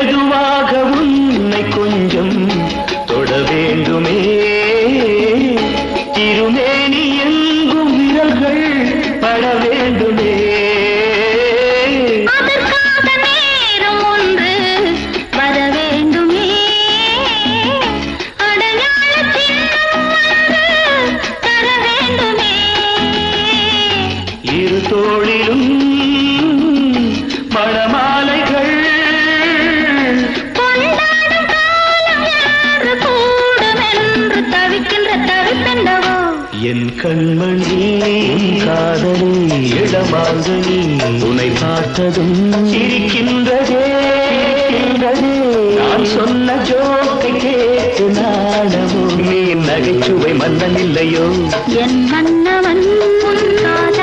மெதுவாக உன்னை கொஞ்சம் தொட வேண்டுமே திருமேனி எங்கும் விரல்கள் பட வேண்டுமே அதற்காக நேரம் ஒன்று வர வேண்டுமே அடையாள சின்னம் ஒன்று தர வேண்டுமே இரு தோளிலும் மணமாலைகள் கொண்டாடும் காலம் என்று கூடும் என்று தவிக்கின்ற தவிப்பெண்டவோ என் கண்மணி காதலி இடமாங்கனி உன்னை பார்த்ததும் சிரிக்கின்றதே நான் சொன்ன ஜோக்கை கேட்டு நாடமோ நீ நகைச்சுவை மன்னன் இல்லையோ என் மன்னவன் உன் காதல்